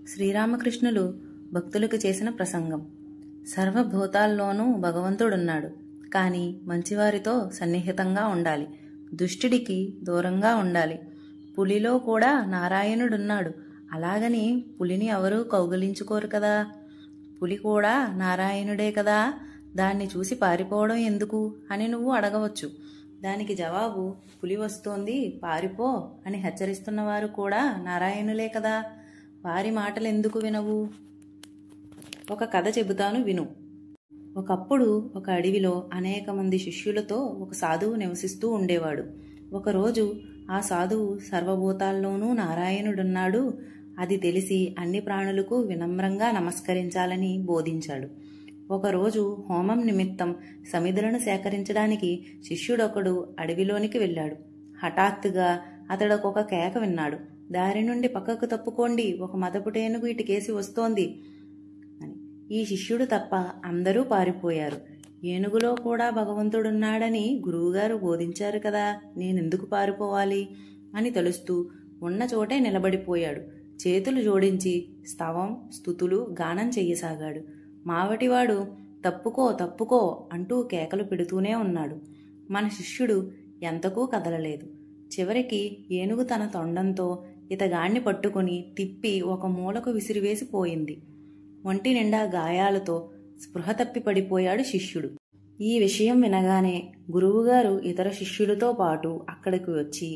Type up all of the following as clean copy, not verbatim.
శ్రీరామకృష్ణులు భక్తులకు చేసిన ప్రసంగం. సర్వభూతాల్లోనూ భగవంతుడున్నాడు. కానీ మంచివారితో సన్నిహితంగా ఉండాలి, దుష్టుడికి దూరంగా ఉండాలి. పులిలో కూడా నారాయణుడున్నాడు. అలాగని పులిని ఎవరూ కౌగిలించుకోరు కదా. పులి కూడా నారాయణుడే కదా, దాన్ని చూసి పారిపోవడం ఎందుకు అని నువ్వు అడగవచ్చు. దానికి జవాబు, పులి వస్తోంది పారిపో అని హెచ్చరిస్తున్నవారు కూడా నారాయణులే కదా, వారి మాటలెందుకు వినవు? ఒక కథ చెబుతాను విను. ఒకప్పుడు ఒక అడవిలో అనేక మంది శిష్యులతో ఒక సాధువు నివసిస్తూ ఉండేవాడు. ఒకరోజు ఆ సాధువు సర్వభూతాల్లోనూ నారాయణుడున్నాడు, అది తెలిసి అన్ని ప్రాణులకు వినమ్రంగా నమస్కరించాలని బోధించాడు. ఒకరోజు హోమం నిమిత్తం సమిధులను సేకరించడానికి శిష్యుడొకడు అడవిలోనికి వెళ్ళాడు. హఠాత్తుగా అతడొక కేక విన్నాడు. దారి నుండి పక్కకు తప్పుకోండి, ఒక మదపుటేనుగు ఇటుకేసి వస్తోంది అని. ఈ శిష్యుడు తప్ప అందరూ పారిపోయారు. ఏనుగులో కూడా భగవంతుడున్నాడని గురువుగారు బోధించారు కదా, నేనెందుకు పారిపోవాలి అని తెలుస్తూ ఉన్న చోటే నిలబడిపోయాడు. చేతులు జోడించి స్తవం స్తుతులు గానం చెయ్యసాగాడు. మావటివాడు తప్పుకో తప్పుకో అంటూ కేకలు పెడుతూనే ఉన్నాడు. మన శిష్యుడు ఎంతకూ కదలలేదు. చివరికి ఏనుగు తన తొండంతో ఇతగాణ్ణి పట్టుకుని తిప్పి ఒక మూలకు విసిరివేసిపోయింది. ఒంటి నిండా గాయాలతో స్పృహ తప్పి పడిపోయాడు శిష్యుడు. ఈ విషయం వినగానే గురువుగారు ఇతర శిష్యులతో పాటు అక్కడికి వచ్చి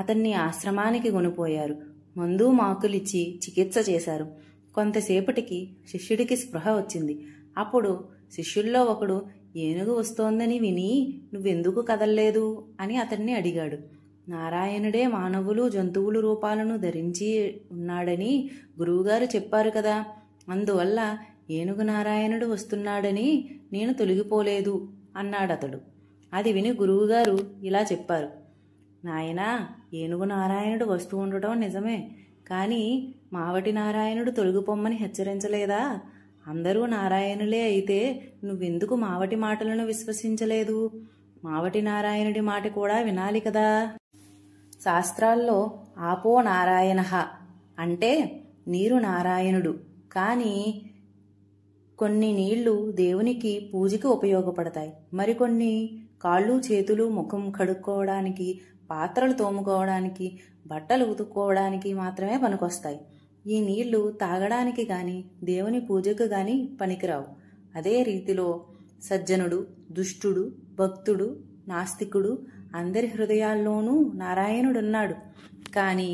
అతన్ని ఆశ్రమానికి కొనిపోయారు. మందు మాకులిచ్చి చికిత్స చేశారు. కొంతసేపటికి శిష్యుడికి స్పృహ వచ్చింది. అప్పుడు శిష్యుల్లో ఒకడు, ఏనుగు వస్తోందని విని నువ్వెందుకు కదల్లేదు అని అతన్ని అడిగాడు. నారాయణుడే మానవులు జంతువులు రూపాలను ధరించి ఉన్నాడని గురువుగారు చెప్పారు కదా, అందువల్ల ఏనుగు నారాయణుడు వస్తున్నాడని నేను తొలగిపోలేదు అన్నాడతడు. అది విని గురువుగారు ఇలా చెప్పారు, నాయనా, ఏనుగు నారాయణుడు వస్తూ ఉండటం నిజమే, కానీ మావటి నారాయణుడు తొలగిపోమ్మని హెచ్చరించలేదా? అందరూ నారాయణులే అయితే నువ్వెందుకు మావటి మాటలను విశ్వసించలేదు? మావటి నారాయణుడి మాట కూడా వినాలి కదా. శాస్త్రాల్లో ఆపో నారాయణః అంటే నీరు నారాయణుడు, కానీ కొన్ని నీళ్లు దేవునికి పూజకి ఉపయోగపడతాయి, మరికొన్ని కాళ్ళు చేతులు ముఖం కడుక్కోవడానికి, పాత్రలు తోముకోవడానికి, బట్టలు ఉతుక్కోవడానికి మాత్రమే పనికొస్తాయి. ఈ నీళ్లు తాగడానికి గాని దేవుని పూజకు గాని పనికిరావు. అదే రీతిలో సజ్జనుడు, దుష్టుడు, భక్తుడు, నాస్తికుడు అందరి హృదయాల్లోనూ నారాయణుడున్నాడు. కానీ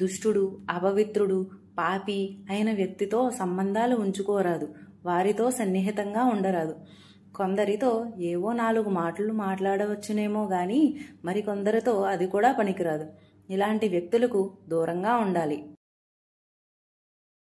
దుష్టుడు, అపవిత్రుడు, పాపి అయిన వ్యక్తితో సంబంధాలు ఉంచుకోరాదు, వారితో సన్నిహితంగా ఉండరాదు. కొందరితో ఏవో 4 మాటలు మాట్లాడవచ్చునేమో గాని మరికొందరితో అది కూడా పనికిరాదు. ఇలాంటి వ్యక్తులకు దూరంగా ఉండాలి.